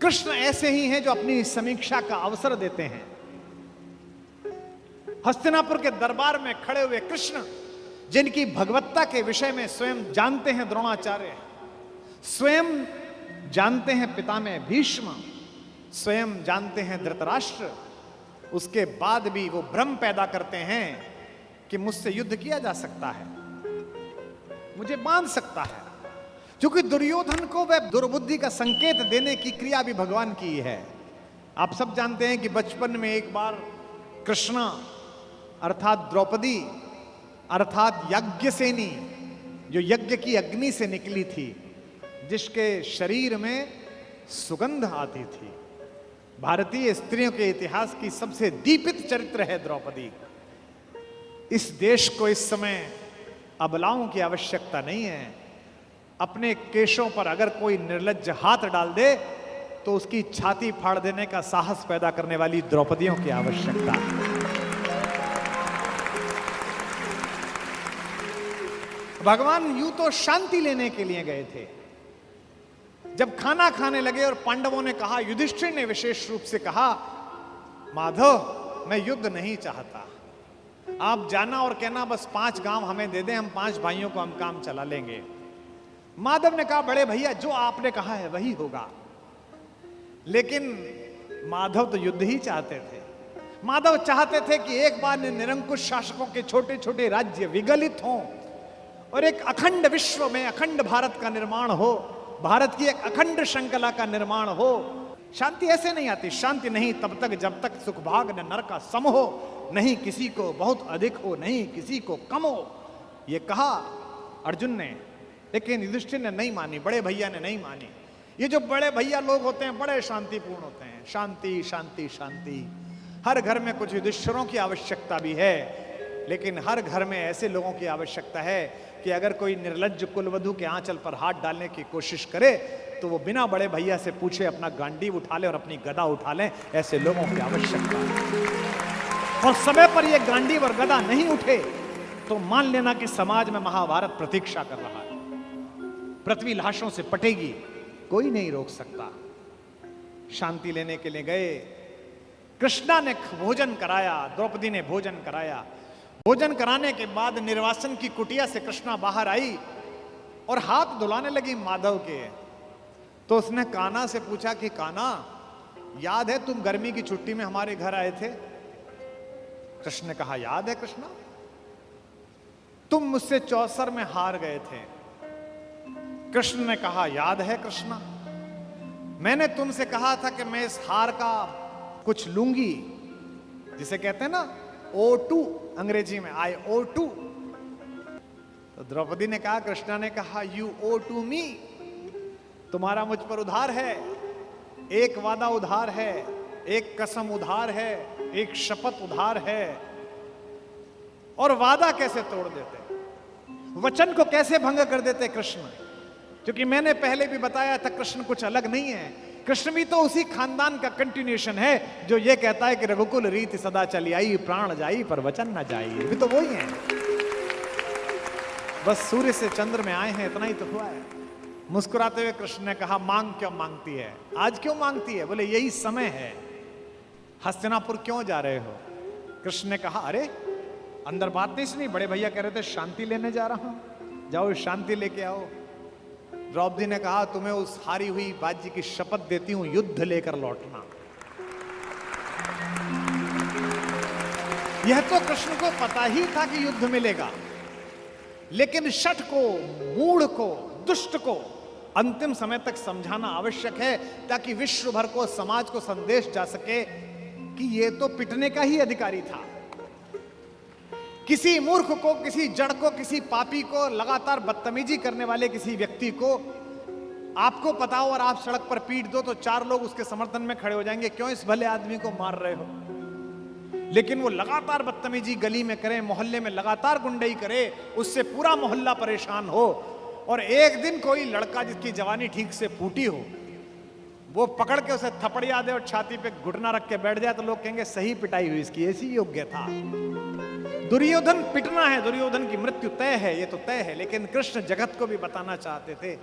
कृष्ण ऐसे ही हैं जो अपनी समीक्षा का अवसर देते हैं। हस्तिनापुर के दरबार में खड़े हुए कृष्ण, जिनकी भगवत्ता के विषय में स्वयं जानते हैं द्रोणाचार्य, स्वयं जानते हैं पितामह भीष्म, स्वयं जानते हैं धृतराष्ट्र, उसके बाद भी वो भ्रम पैदा करते हैं कि मुझसे युद्ध किया जा सकता है, मुझे बांध सकता है, क्योंकि दुर्योधन को वह दुर्बुद्धि का संकेत देने की क्रिया भी भगवान की है। आप सब जानते हैं कि बचपन में एक बार कृष्णा अर्थात द्रौपदी अर्थात यज्ञसेनी, जो यज्ञ की अग्नि से निकली थी, जिसके शरीर में सुगंध आती थी, भारतीय स्त्रियों के इतिहास की सबसे दीपित चरित्र है द्रौपदी। इस देश को इस समय अबलाओं की आवश्यकता नहीं है। अपने केशों पर अगर कोई निर्लज्ज हाथ डाल दे तो उसकी छाती फाड़ देने का साहस पैदा करने वाली द्रौपदियों की आवश्यकता है। भगवान यूं तो शांति लेने के लिए गए थे। जब खाना खाने लगे और पांडवों ने कहा, युधिष्ठिर ने विशेष रूप से कहा, माधव मैं युद्ध नहीं चाहता, आप जाना और कहना बस 5 गांव हमें दे दें, हम 5 भाइयों को हम काम चला लेंगे। माधव ने कहा, बड़े भैया जो आपने कहा है वही होगा। लेकिन माधव तो युद्ध ही चाहते थे। माधव चाहते थे कि एक बार निरंकुश शासकों के छोटे छोटे राज्य विगलित हों और एक अखंड विश्व में अखंड भारत का निर्माण हो, भारत की एक अखंड श्रृंखला का निर्माण हो। शांति ऐसे नहीं आती। शांति नहीं तब तक जब तक सुख भाग न नर का सम हो, नहीं किसी को बहुत अधिक हो, नहीं किसी को कम हो। ये कहा अर्जुन ने, लेकिन युधिष्ठिर ने नहीं मानी, बड़े भैया ने नहीं मानी। ये जो बड़े भैया लोग होते हैं बड़े शांतिपूर्ण होते हैं। शांति शांति शांति। हर घर में कुछ युधिष्ठिरों की आवश्यकता भी है, लेकिन हर घर में ऐसे लोगों की आवश्यकता है कि अगर कोई निर्लज्ज कुलवधू के आंचल पर हाथ डालने की कोशिश करे तो वो बिना बड़े भैया से पूछे अपना गांडीव उठा ले और अपनी गदा उठा ले। ऐसे लोगों की आवश्यकता है। और समय पर ये गांडीव और गदा नहीं उठे तो मान लेना कि समाज में महाभारत प्रतीक्षा कर रहा है। पृथ्वी लाशों से पटेगी, कोई नहीं रोक सकता। शांति लेने के लिए गए। कृष्णा ने भोजन कराया, द्रौपदी ने भोजन कराया। भोजन कराने के बाद निर्वासन की कुटिया से कृष्णा बाहर आई और हाथ धुलाने लगी माधव के। तो उसने कान्हा से पूछा कि कान्हा, याद है तुम गर्मी की छुट्टी में हमारे घर आए थे? कृष्ण ने कहा, याद है कृष्णा, तुम मुझसे चौसर में हार गए थे। कृष्ण ने कहा, याद है कृष्णा, मैंने तुमसे कहा था कि मैं इस हार का कुछ लूंगी, जिसे कहते हैं ना O2 अंग्रेजी में, I O2। तो द्रौपदी ने कहा, कृष्णा ने कहा, You owe to me, तुम्हारा मुझ पर उधार है। एक वादा उधार है, एक कसम उधार है, एक शपथ उधार है। और वादा कैसे तोड़ देते, वचन को कैसे भंग कर देते कृष्ण? क्योंकि मैंने पहले भी बताया था कृष्ण कुछ अलग नहीं है। कृष्ण भी तो उसी खानदान का कंटिन्यूएशन है जो ये कहता है कि रघुकुल रीति सदा चली आई, प्राण जाई पर वचन न जाई। भी तो वही है, बस सूर्य से चंद्र में आए हैं, इतना ही तो हुआ है। मुस्कुराते हुए कृष्ण ने कहा, मांग क्यों मांगती है, आज क्यों मांगती है? बोले यही समय है। हस्तिनापुर क्यों जा रहे हो? कृष्ण ने कहा, अरे अंदर बात नहीं सुनी, बड़े भैया कह रहे थे शांति लेने जा रहा हूं, जाओ शांति लेके आओ। द्रौपदी ने कहा, तुम्हें उस हारी हुई बाजी की शपथ देती हूं, युद्ध लेकर लौटना। यह तो कृष्ण को पता ही था कि युद्ध मिलेगा, लेकिन शठ को, मूढ़ को, दुष्ट को अंतिम समय तक समझाना आवश्यक है, ताकि विश्व भर को, समाज को संदेश जा सके कि यह तो पिटने का ही अधिकारी था। किसी मूर्ख को, किसी जड़ को, किसी पापी को, लगातार बदतमीजी करने वाले किसी व्यक्ति को आपको पता हो और आप सड़क पर पीट दो तो 4 लोग उसके समर्थन में खड़े हो जाएंगे, क्यों इस भले आदमी को मार रहे हो? लेकिन वो लगातार बदतमीजी गली में करे, मोहल्ले में लगातार गुंडई करे, उससे पूरा मोहल्ला परेशान हो, और एक दिन कोई लड़का जिसकी जवानी ठीक से फूटी हो वो पकड़ के उसे थपड़िया दे और छाती पे घुटना रख के बैठ जाए तो लोग कहेंगे सही पिटाई हुई इसकी, ऐसी योग्य था। दुर्योधन पिटना है, दुर्योधन की मृत्यु तय है, ये तो तय है। लेकिन कृष्ण जगत को भी बताना चाहते थे।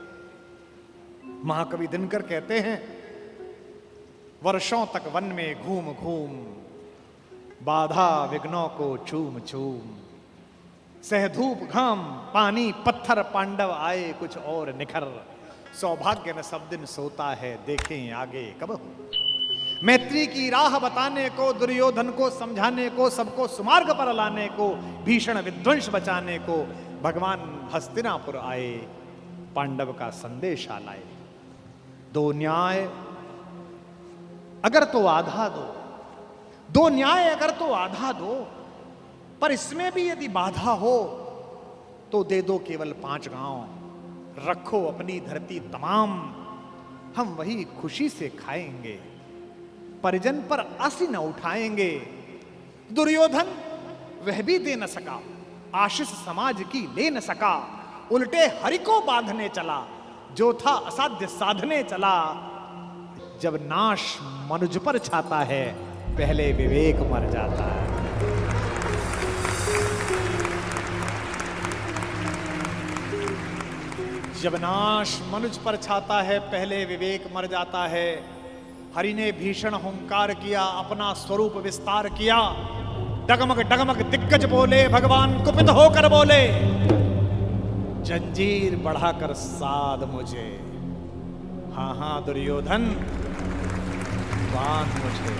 महाकवि दिनकर कहते हैं वर्षों तक वन में घूम घूम, बाधा विघ्नों को चूम चूम, सह धूप घाम पानी पत्थर, पांडव आए कुछ और निखर, सौभाग्य न सब दिन सोता है, देखें आगे कब हो। मैत्री की राह बताने को, दुर्योधन को समझाने को, सबको सुमार्ग पर लाने को, भीषण विध्वंस बचाने को भगवान हस्तिनापुर आए, पांडव का संदेश लाए। दो न्याय अगर तो आधा दो, दो न्याय अगर तो आधा दो, पर इसमें भी यदि बाधा हो तो दे दो केवल 5 गांव, रखो अपनी धरती तमाम, हम वही खुशी से खाएंगे, परिजन पर आसी न उठाएंगे। दुर्योधन वह भी दे न सका, आशीष समाज की ले न सका, उल्टे हरि को बांधने चला, जो था असाध्य साधने चला। जब नाश मनुज पर छाता है, पहले विवेक मर जाता है। जब नाश मनुज पर छाता है, पहले विवेक मर जाता है। हरि ने भीषण हुंकार किया, अपना स्वरूप विस्तार किया, डगमग डगमग दिग्गज बोले, भगवान कुपित होकर बोले, जंजीर बढ़ाकर साध मुझे, हाँ हाँ दुर्योधन बांध मुझे।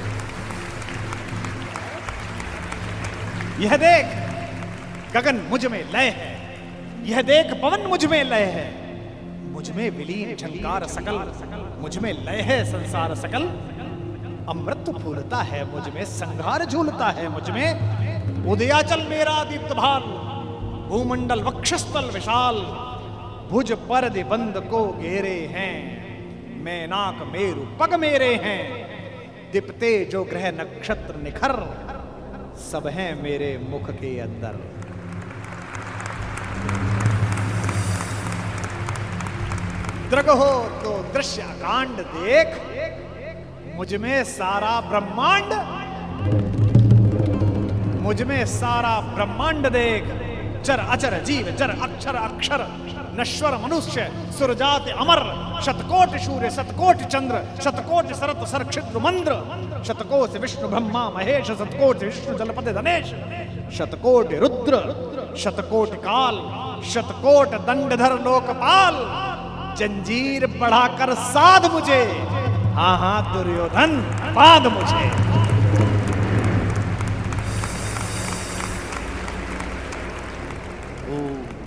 यह देख गगन मुझ में लय है, यह देख पवन मुझ में लय है, मुझ में विलीन झंकार सकल, मुझ में लय है संसार सकल। अमृत फूलता है मुझ में, संघार झूलता है मुझ में, उदयाचल मेरा दीप्त भाल, भूमंडल वक्षस्थल विशाल, भुज पर दिबंध को घेरे हैं, मैनाक मेरु पग मेरे हैं, दीप्ते जो ग्रह नक्षत्र निखर, सब हैं मेरे मुख के अंदर। दृग हो तो दृश्य कांड देख, मुझ में सारा ब्रह्मांड, मुझ में सारा ब्रह्मांड देख, चर अचर जीव जर अक्षर अक्षर, नश्वर मनुष्य सुरजात अमर, शतकोटि सूर्य शतकोटि चंद्र, शतकोटि सरत सरक्षिद्र मंद्र, शतकोटि विष्णु ब्रह्मा महेश, शतकोटि विष्णु जलपति धनेश, शतकोटि रुद्र शतकोटि काल, शतकोट दंडधर लोकपाल, जंजीर बढ़ाकर साध मुझे, हाँ हाँ दुर्योधन बांध मुझे।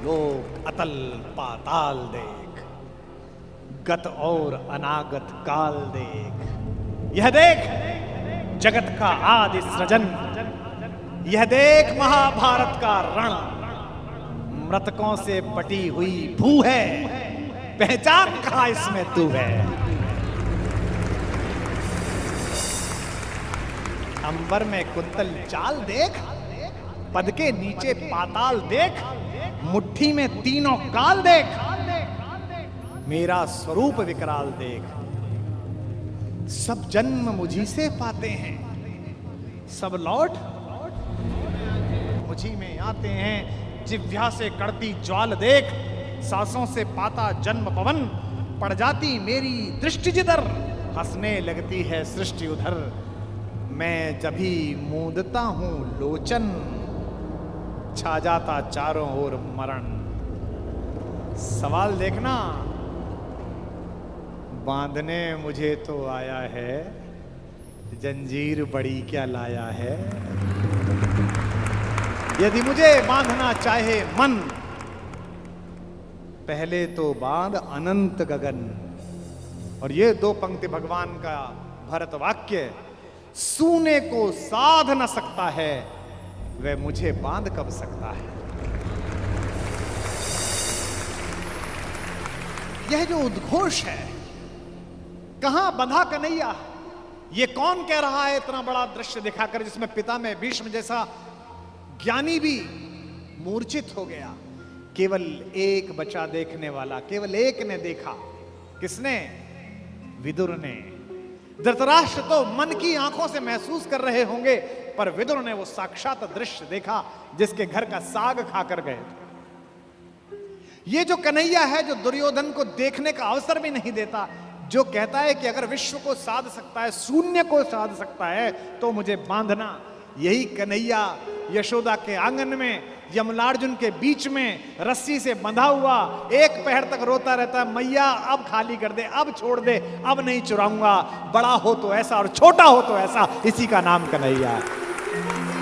लोक अतल पाताल देख, गत और अनागत काल देख, यह देख जगत का आदि सृजन, यह देख महाभारत का रण, मृतकों से पटी हुई भू है, पहचान कहां इसमें तू है। अंबर में कुंतल चाल देख, पद के नीचे पाताल देख, मुट्ठी में तीनों काल देख, मेरा स्वरूप विकराल देख। सब जन्म मुझी से पाते हैं, सब लौट मुझी में आते हैं, जिह्वा से कड़ती ज्वाल देख, सांसों से पाता जन्म पवन, पड़ जाती मेरी दृष्टि जिधर, हंसने लगती है सृष्टि उधर, मैं जभी मूंदता हूं लोचन, छा जाता चारों ओर मरण। सवाल देखना, बांधने मुझे तो आया है, जंजीर बड़ी क्या लाया है। यदि मुझे बांधना चाहे मन, पहले तो बांध अनंत गगन। और ये 2 पंक्ति भगवान का भरत वाक्य, सूने को साध न सकता है, वह मुझे बांध कब सकता है। यह जो उद्घोष है, कहां बंधा कन्हैया, ये कौन कह रहा है इतना बड़ा दृश्य दिखाकर, जिसमें पिता में भीष्म जैसा ज्ञानी भी मूर्छित हो गया। केवल एक बचा देखने वाला, केवल एक ने देखा। किसने? विदुर ने। धृतराष्ट्र तो मन की आंखों से महसूस कर रहे होंगे, पर विदुर ने वो साक्षात दृश्य देखा जिसके घर का साग खाकर गए। ये जो कन्हैया है, जो दुर्योधन को देखने का अवसर भी नहीं देता, जो कहता है कि अगर विश्व को साध सकता है, शून्य को साध सकता है, तो मुझे बांधना। यही कन्हैया यशोदा के आंगन में यमलार्जुन के बीच में रस्सी से बंधा हुआ एक पहर तक रोता रहता, मैया अब खाली कर दे, अब छोड़ दे, अब नहीं चुराऊंगा। बड़ा हो तो ऐसा और छोटा हो तो ऐसा, इसी का नाम कन्हैया है।